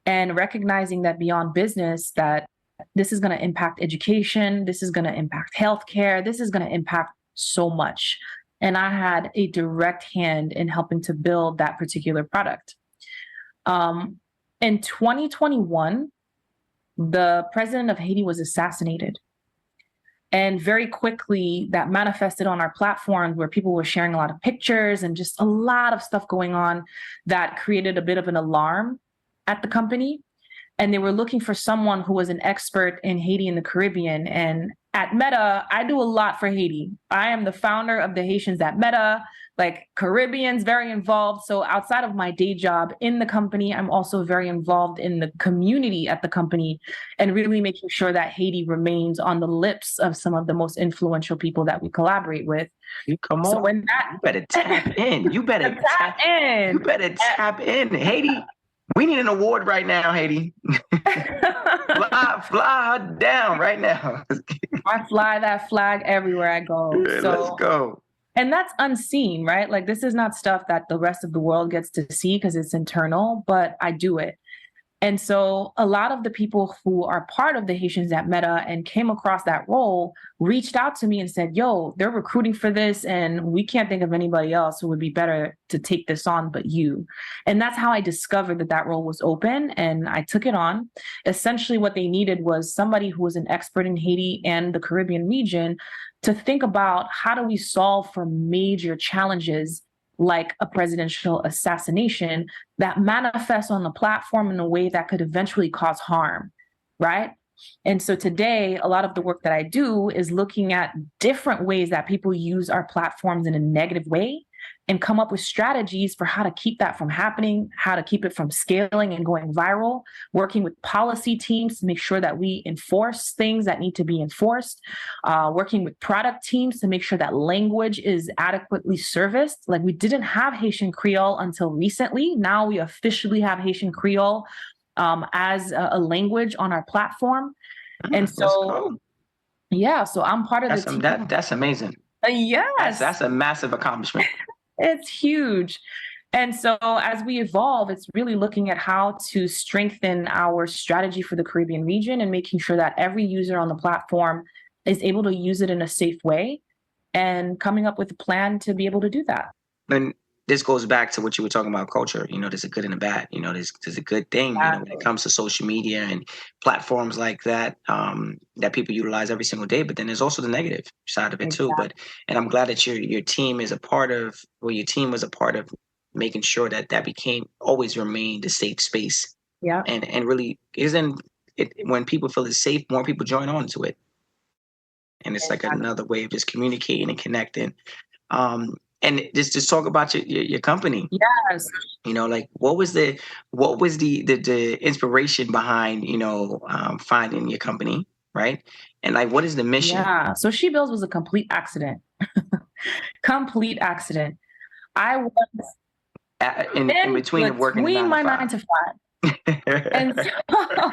and recognizing that beyond business, that this is going to impact education, this is going to impact healthcare, this is going to impact so much. And I had a direct hand in helping to build that particular product. In 2021, the president of Haiti was assassinated. And very quickly, that manifested on our platform where people were sharing a lot of pictures and just a lot of stuff going on that created a bit of an alarm at the company. And they were looking for someone who was an expert in Haiti and the Caribbean. And at Meta, I do a lot for Haiti. I am the founder of the Haitians at Meta, like Caribbeans, very involved. So outside of my day job in the company, I'm also very involved in the community at the company and really making sure that Haiti remains on the lips of some of the most influential people that we collaborate with. Come on. So you better tap in. You better tap in. You better tap in. Haiti, we need an award right now, Haiti. fly her down right now. I fly that flag everywhere I go. Yeah, so, let's go. And that's unseen, right? Like, this is not stuff that the rest of the world gets to see because it's internal, but I do it. And so a lot of the people who are part of the Haitians at Meta and came across that role reached out to me and said, yo, they're recruiting for this and we can't think of anybody else who would be better to take this on but you. And that's how I discovered that role was open, and I took it on. Essentially what they needed was somebody who was an expert in Haiti and the Caribbean region to think about how do we solve for major challenges like a presidential assassination that manifests on the platform in a way that could eventually cause harm, right? And so today, a lot of the work that I do is looking at different ways that people use our platforms in a negative way and come up with strategies for how to keep that from happening, how to keep it from scaling and going viral, working with policy teams to make sure that we enforce things that need to be enforced, working with product teams to make sure that language is adequately serviced. Like, we didn't have Haitian Creole until recently. Now we officially have Haitian Creole as a language on our platform. And so, yeah, so I'm part of the team. That's amazing. Yes. That's a massive accomplishment. It's huge. And so as we evolve, it's really looking at how to strengthen our strategy for the Caribbean region and making sure that every user on the platform is able to use it in a safe way and coming up with a plan to be able to do that. And this goes back to what you were talking about, culture. There's a good and a bad. There's a good thing, when it comes to social media and platforms like that, that people utilize every single day. But then there's also the negative side of it too. And I'm glad that your team is a part of, or your team was a part of making sure that always remained a safe space. Yeah. And really isn't it, when people feel it's safe, more people join on to it. And it's like another way of just communicating and connecting. And just talk about your company. Yes. Like what was the inspiration behind, finding your company, right? And like, what is the mission? Yeah. So SheBuilds was a complete accident. Complete accident. I was in between working my 9 to 5. And so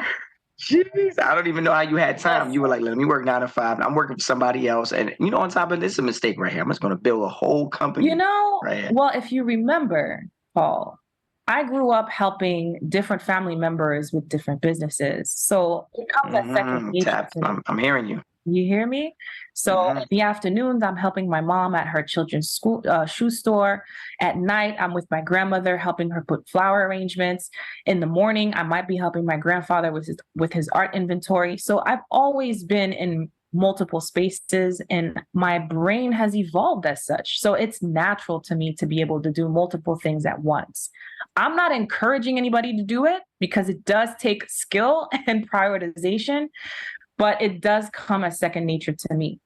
Jeez, I don't even know how you had time. Yes. You were like, let me work 9 to 5. I'm working for somebody else. And on top of this, a mistake right here. I'm just going to build a whole company right here. Well, if you remember, Paul, I grew up helping different family members with different businesses. So it comes as second nature to me. I'm hearing you. You hear me? So in the afternoons, I'm helping my mom at her children's shoe store. At night, I'm with my grandmother, helping her put flower arrangements. In the morning, I might be helping my grandfather with his art inventory. So I've always been in multiple spaces, and my brain has evolved as such. So it's natural to me to be able to do multiple things at once. I'm not encouraging anybody to do it because it does take skill and prioritization, but it does come as second nature to me.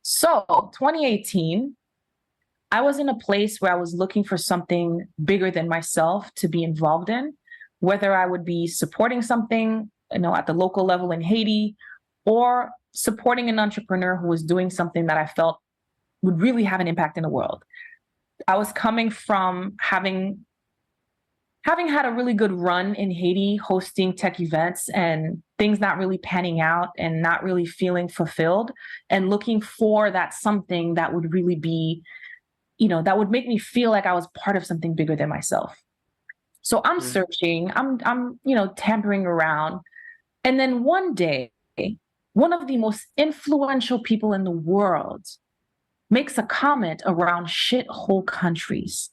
So 2018, I was in a place where I was looking for something bigger than myself to be involved in, whether I would be supporting something, at the local level in Haiti, or supporting an entrepreneur who was doing something that I felt would really have an impact in the world. I was coming from having had a really good run in Haiti, hosting tech events and things not really panning out and not really feeling fulfilled, and looking for that something that would really be, that would make me feel like I was part of something bigger than myself. So I'm searching, I'm tampering around. And then one day, one of the most influential people in the world makes a comment around shithole countries.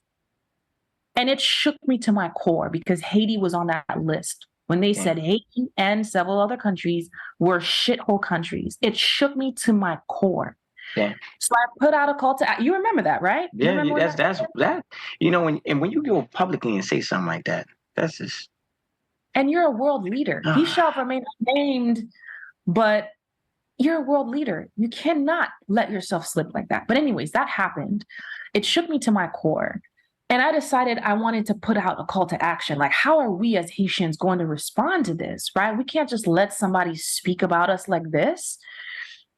And it shook me to my core because Haiti was on that list. When they said Haiti and several other countries were shithole countries, it shook me to my core. Yeah. So I put out a call to action. You remember that, right? Yeah, that's that. When you go publicly and say something like that, that's just. And you're a world leader. He shall remain unnamed, but you're a world leader. You cannot let yourself slip like that. But anyways, that happened. It shook me to my core. And I decided I wanted to put out a call to action. Like, how are we as Haitians going to respond to this, right? We can't just let somebody speak about us like this.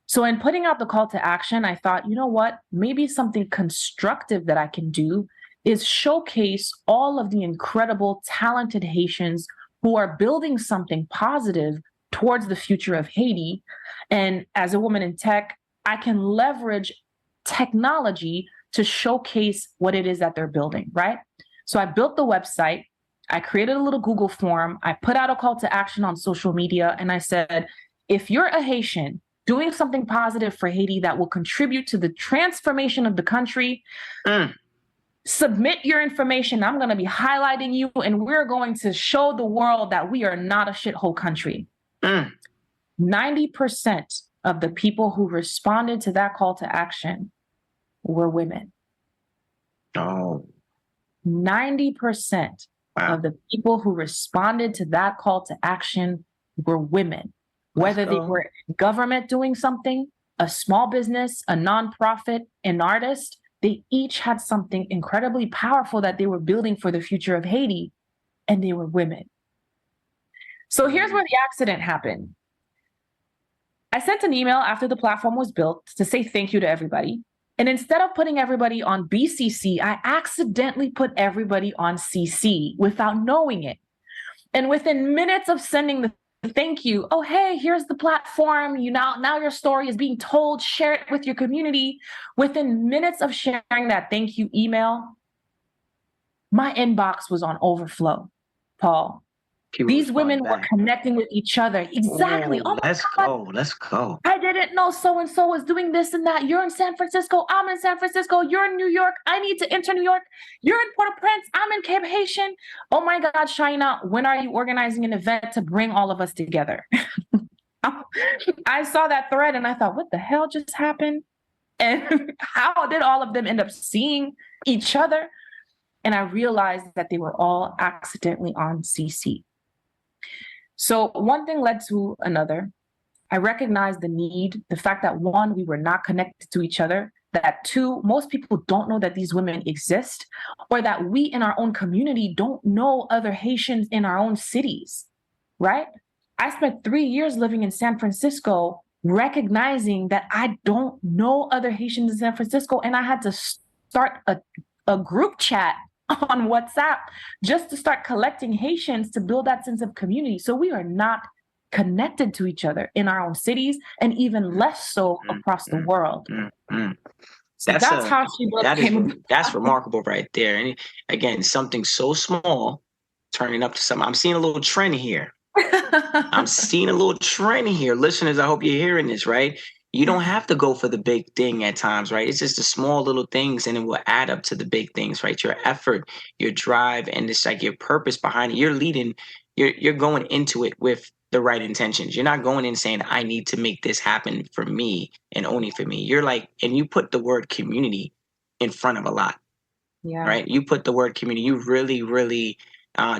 So in putting out the call to action, I thought, you know what? Maybe something constructive that I can do is showcase all of the incredible, talented Haitians who are building something positive towards the future of Haiti. And as a woman in tech, I can leverage technology to showcase what it is that they're building, right? So I built the website, I created a little Google form, I put out a call to action on social media, and I said, if you're a Haitian doing something positive for Haiti that will contribute to the transformation of the country, submit your information. I'm going to be highlighting you, and we're going to show the world that we are not a shithole country. 90% of the people who responded to that call to action were women. 90% of the people who responded to that call to action were women. Whether they were in government doing something, a small business, a nonprofit, an artist, they each had something incredibly powerful that they were building for the future of Haiti, and they were women. So here's where the accident happened. I sent an email after the platform was built to say thank you to everybody. And instead of putting everybody on BCC, I accidentally put everybody on CC without knowing it. And within minutes of sending the thank you, oh, hey, here's the platform. Now your story is being told, share it with your community. Within minutes of sharing that thank you email, my inbox was on overflow, Paul. These women were connecting with each other. Exactly. Oh, let's go. I didn't know so-and-so was doing this and that. You're in San Francisco. I'm in San Francisco. You're in New York. I need to enter New York. You're in Port-au-Prince. I'm in Cape Haitian. Oh my God, Shaina, when are you organizing an event to bring all of us together? I saw that thread and I thought, what the hell just happened? And how did all of them end up seeing each other? And I realized that they were all accidentally on CC. So one thing led to another. I recognized the need, the fact that one, we were not connected to each other, that two, most people don't know that these women exist, or that we in our own community don't know other Haitians in our own cities, right? I spent 3 years living in San Francisco, recognizing that I don't know other Haitians in San Francisco, and I had to start a group chat on WhatsApp just to start collecting Haitians to build that sense of community. So we are not connected to each other in our own cities and even less so across the world. So that's how SheBuilds came about. That's remarkable right there. And again, something so small turning up to something. I'm seeing a little trend here. Listeners, I hope you're hearing this, right? You don't have to go for the big thing at times, right? It's just the small little things and it will add up to the big things, right? Your effort, your drive, and it's like your purpose behind it. You're going into it with the right intentions. You're not going in saying, I need to make this happen for me and only for me. You're like, and you put the word community in front of a lot, right? You put the word community, you really, really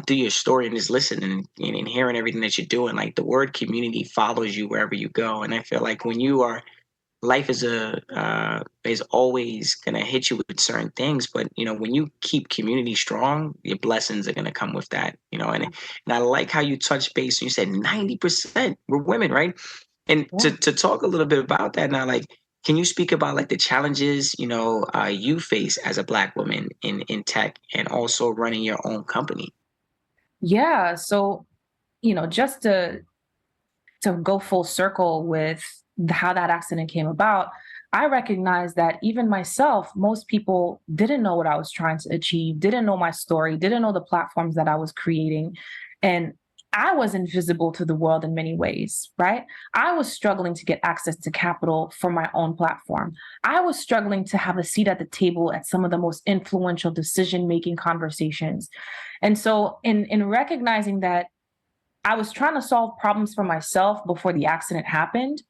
do your story and just listen and hearing everything that you're doing. Like the word community follows you wherever you go. And I feel like when you are, life is always gonna hit you with certain things, but when you keep community strong, your blessings are gonna come with that. And I like how you touched base. You said 90% were women, right? And to talk a little bit about that now, like, can you speak about like the challenges you face as a Black woman in tech and also running your own company? Yeah. So, just to go full circle with how that accident came about, I recognize that even myself, most people didn't know what I was trying to achieve, didn't know my story, didn't know the platforms that I was creating. And I was invisible to the world in many ways, right? I was struggling to get access to capital for my own platform. I was struggling to have a seat at the table at some of the most influential decision-making conversations. And so in recognizing that I was trying to solve problems for myself before the accident happened,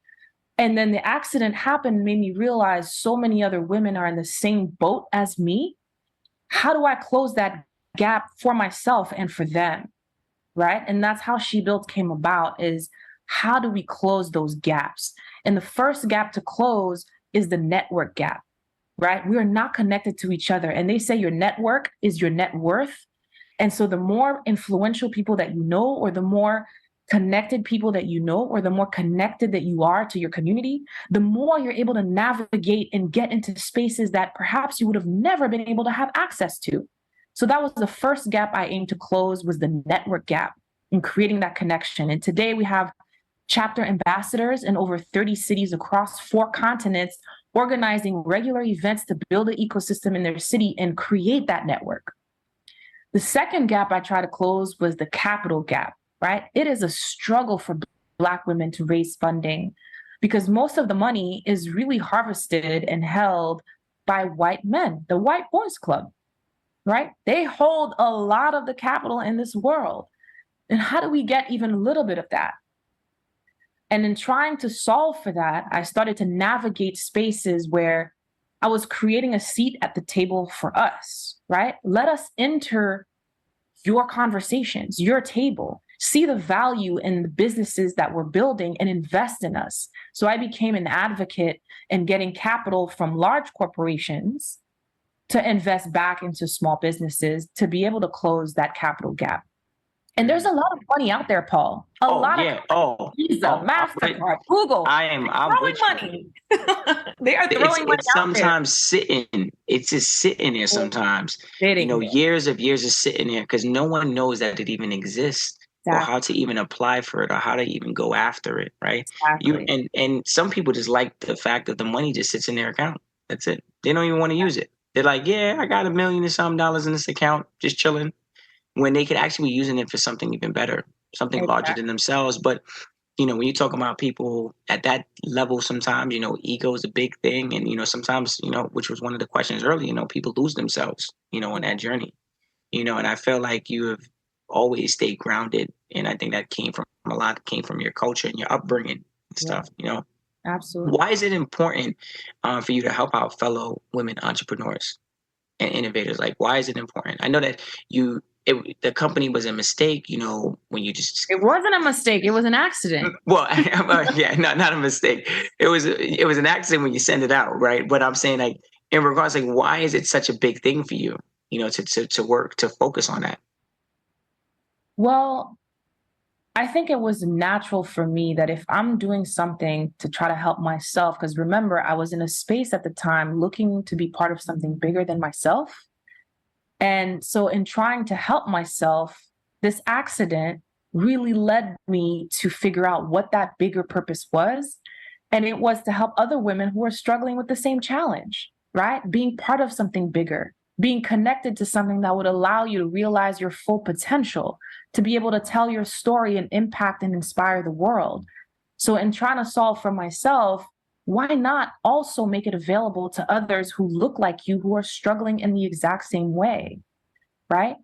and then the accident happened made me realize so many other women are in the same boat as me. How do I close that gap for myself and for them? Right. And that's how SheBuilds came about, is how do we close those gaps? And the first gap to close is the network gap, right? We are not connected to each other. And they say your network is your net worth. And so the more influential people that you know, or the more connected people that you know, or the more connected that you are to your community, the more you're able to navigate and get into spaces that perhaps you would have never been able to have access to. So that was the first gap I aimed to close, was the network gap in creating that connection. And today we have chapter ambassadors in over 30 cities across 4 continents, organizing regular events to build an ecosystem in their city and create that network. The second gap I tried to close was the capital gap, right? It is a struggle for Black women to raise funding because most of the money is really harvested and held by white men, the white boys club, right? They hold a lot of the capital in this world. And how do we get even a little bit of that? And in trying to solve for that, I started to navigate spaces where I was creating a seat at the table for us, right? Let us enter your conversations, your table, see the value in the businesses that we're building and invest in us. So I became an advocate in getting capital from large corporations to invest back into small businesses to be able to close that capital gap. And there's a lot of money out there, Paul. A lot of Visa, MasterCard, Google. I'm throwing money. They are throwing money out there. It's just sitting there sometimes. Years of sitting there because no one knows that it even exists. Exactly. Or how to even apply for it or how to even go after it, right? Exactly. And some people just like the fact that the money just sits in their account. That's it. They don't even want to use it. They're like, yeah, I got $1 million and some dollars in this account, just chilling. When they could actually be using it for something even better, something larger than themselves. But, when you talk about people at that level, sometimes, ego is a big thing. And, sometimes, which was one of the questions earlier, people lose themselves, on that journey, and I feel like you have always stayed grounded. And I think that came from your culture and your upbringing and stuff, Absolutely. Why is it important for you to help out fellow women entrepreneurs and innovators? Like, why is it important? I know that the company was a mistake, when you just... It wasn't a mistake. It was an accident. Well, yeah, not a mistake. It was an accident when you send it out, right? But I'm saying, like, in regards, like, why is it such a big thing for you, to work, to focus on that? Well, I think it was natural for me that if I'm doing something to try to help myself, because remember, I was in a space at the time looking to be part of something bigger than myself. And so in trying to help myself, this accident really led me to figure out what that bigger purpose was. And it was to help other women who are struggling with the same challenge, right? Being part of something bigger, being connected to something that would allow you to realize your full potential, to be able to tell your story and impact and inspire the world. So in trying to solve for myself, why not also make it available to others who look like you, who are struggling in the exact same way, right?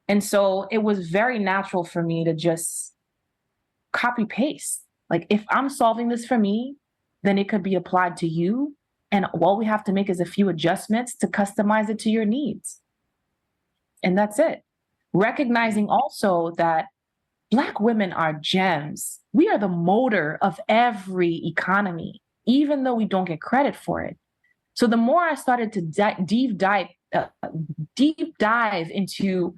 And so it was very natural for me to just copy paste. Like, if I'm solving this for me, then it could be applied to you. And all we have to make is a few adjustments to customize it to your needs. And that's it. Recognizing also that Black women are gems. We are the motor of every economy, even though we don't get credit for it. So the more I started to deep dive into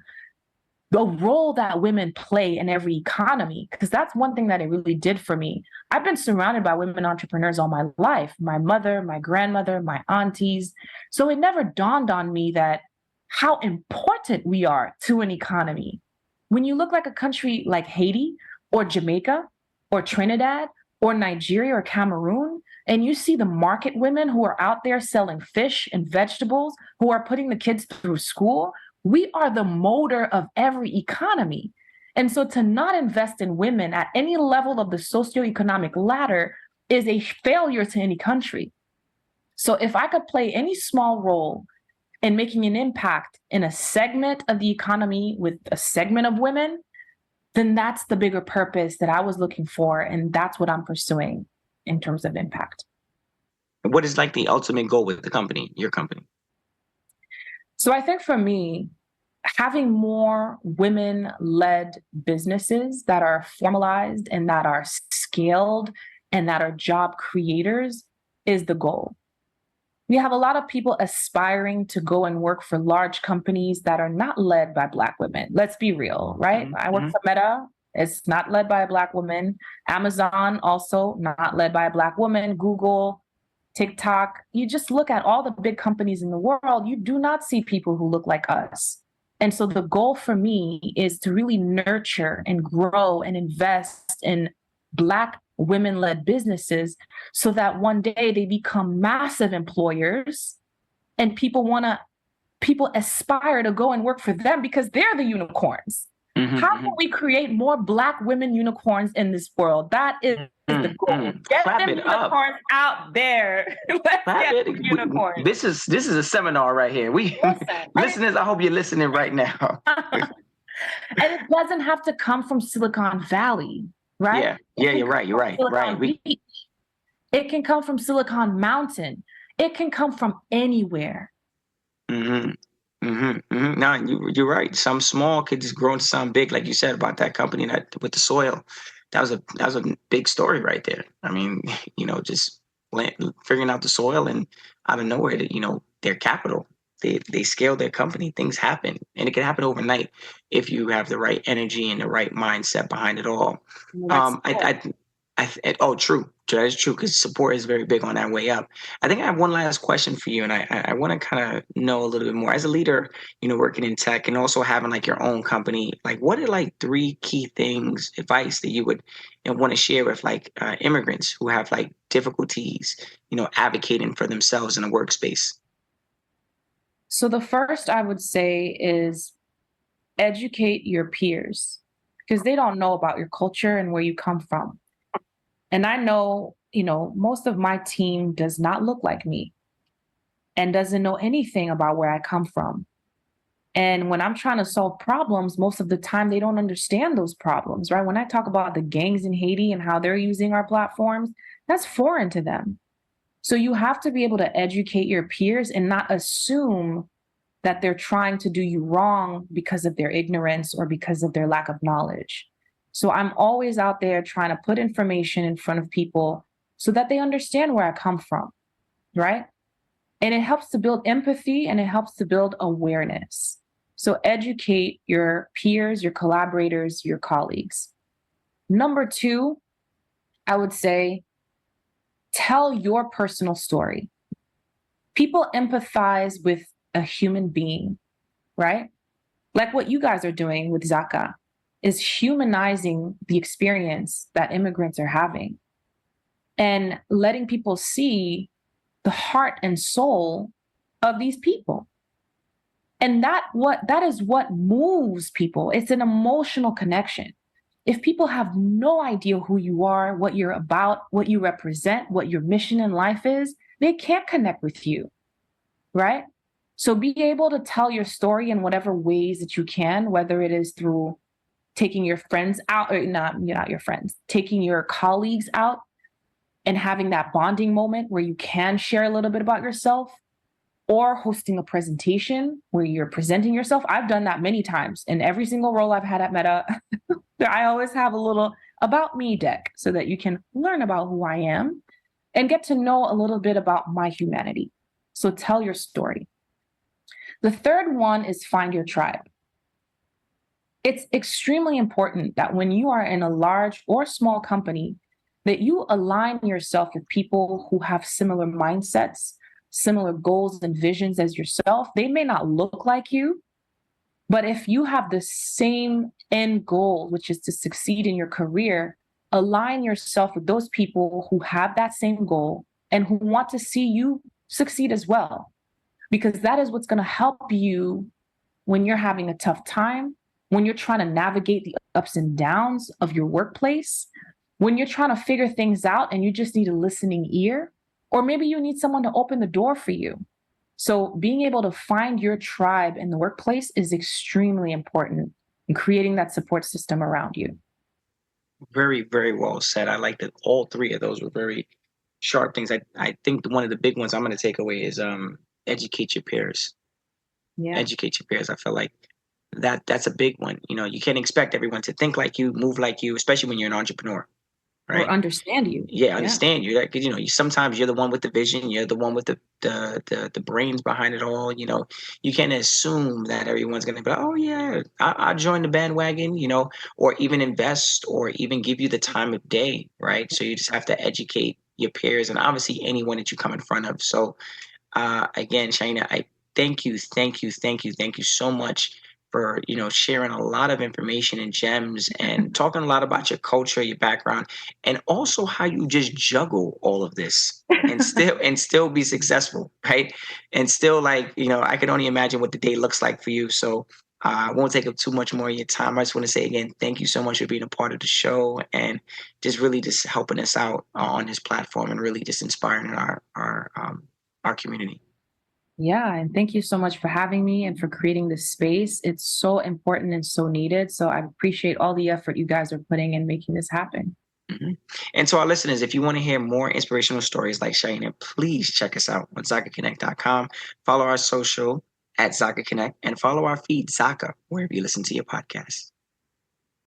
the role that women play in every economy, because that's one thing that it really did for me. I've been surrounded by women entrepreneurs all my life, my mother, my grandmother, my aunties. So it never dawned on me that how important we are to an economy. When you look like a country like Haiti or Jamaica or Trinidad or Nigeria or Cameroon, and you see the market women who are out there selling fish and vegetables, who are putting the kids through school, we are the motor of every economy. And so to not invest in women at any level of the socioeconomic ladder is a failure to any country. So if I could play any small role in making an impact in a segment of the economy with a segment of women, then that's the bigger purpose that I was looking for. And that's what I'm pursuing in terms of impact. What is like the ultimate goal with the company, your company? So I think for me, having more women-led businesses that are formalized and that are scaled and that are job creators is the goal. We have a lot of people aspiring to go and work for large companies that are not led by Black women. Let's be real, right? Mm-hmm. I work for Meta. It's not led by a Black woman. Amazon, also not led by a Black woman. Google, TikTok. You just look at all the big companies in the world, you do not see people who look like us. And so the goal for me is to really nurture and grow and invest in Black women-led businesses so that one day they become massive employers and people aspire to go and work for them because they're the unicorns. How can we create more Black women unicorns in this world? That is the goal. Get Clap them it unicorns up. out there. Let's get them unicorns. This is a seminar right here. Listeners, I hope you're listening right now. And it doesn't have to come from Silicon Valley, right? Yeah, you're right. Right. It can come from Silicon Mountain. It can come from anywhere. No, you're right. Some small could just grow into something big, like you said about that company that with the soil. That was a big story right there. I mean, just figuring out the soil and out of nowhere, their capital. They scale their company. Things happen, and it can happen overnight if you have the right energy and the right mindset behind it all. True. That is true, because support is very big on that way up. I think I have one last question for you, and I want to kind of know a little bit more. As a leader, working in tech and also having like your own company, like what are like 3 key things, advice that you would want to share with like immigrants who have like difficulties, advocating for themselves in a workspace? So the first I would say is educate your peers, because they don't know about your culture and where you come from. And I know, most of my team does not look like me and doesn't know anything about where I come from. And when I'm trying to solve problems, most of the time they don't understand those problems, right? When I talk about the gangs in Haiti and how they're using our platforms, that's foreign to them. So you have to be able to educate your peers and not assume that they're trying to do you wrong because of their ignorance or because of their lack of knowledge. So I'm always out there trying to put information in front of people so that they understand where I come from, right? And it helps to build empathy and it helps to build awareness. So educate your peers, your collaborators, your colleagues. Number 2, I would say, tell your personal story. People empathize with a human being, right? Like what you guys are doing with Zaka. is humanizing the experience that immigrants are having and letting people see the heart and soul of these people. And that is what moves people. It's an emotional connection. If people have no idea who you are, what you're about, what you represent, what your mission in life is, they can't connect with you, right? So be able to tell your story in whatever ways that you can, whether it is through taking your friends out, or not your friends, taking your colleagues out and having that bonding moment where you can share a little bit about yourself, or hosting a presentation where you're presenting yourself. I've done that many times. In every single role I've had at Meta, I always have a little about me deck so that you can learn about who I am and get to know a little bit about my humanity. So tell your story. The third one is find your tribe. It's extremely important that when you are in a large or small company, that you align yourself with people who have similar mindsets, similar goals and visions as yourself. They may not look like you, but if you have the same end goal, which is to succeed in your career, align yourself with those people who have that same goal and who want to see you succeed as well. Because that is what's going to help you when you're having a tough time, when you're trying to navigate the ups and downs of your workplace, when you're trying to figure things out and you just need a listening ear, or maybe you need someone to open the door for you. So being able to find your tribe in the workplace is extremely important in creating that support system around you. Very, very well said. I like that all three of those were very sharp things. I think one of the big ones I'm going to take away is educate your peers. Yeah. Educate your peers. I feel like that's a big one. You can't expect everyone to think like you, move like you, especially when you're an entrepreneur. Right. Or understand you. Yeah, understand you. Because sometimes you're the one with the vision. You're the one with the brains behind it all. You can't assume that everyone's going to be, oh yeah, I'll join the bandwagon. Or even invest, or even give you the time of day. Right. So you just have to educate your peers, and obviously anyone that you come in front of. So again, Shaina, I thank you so much for sharing a lot of information and gems, and talking a lot about your culture, your background, and also how you just juggle all of this and still be successful, right? And still, I can only imagine what the day looks like for you. So I won't take up too much more of your time. I just want to say again, thank you so much for being a part of the show, and just really just helping us out on this platform, and really just inspiring our community. Yeah, and thank you so much for having me and for creating this space. It's so important and so needed. So I appreciate all the effort you guys are putting in making this happen. Mm-hmm. And to our listeners, if you want to hear more inspirational stories like Shaina, please check us out on ZakaConnect.com. Follow our social at Zaka Connect, and follow our feed, Zaka, wherever you listen to your podcasts.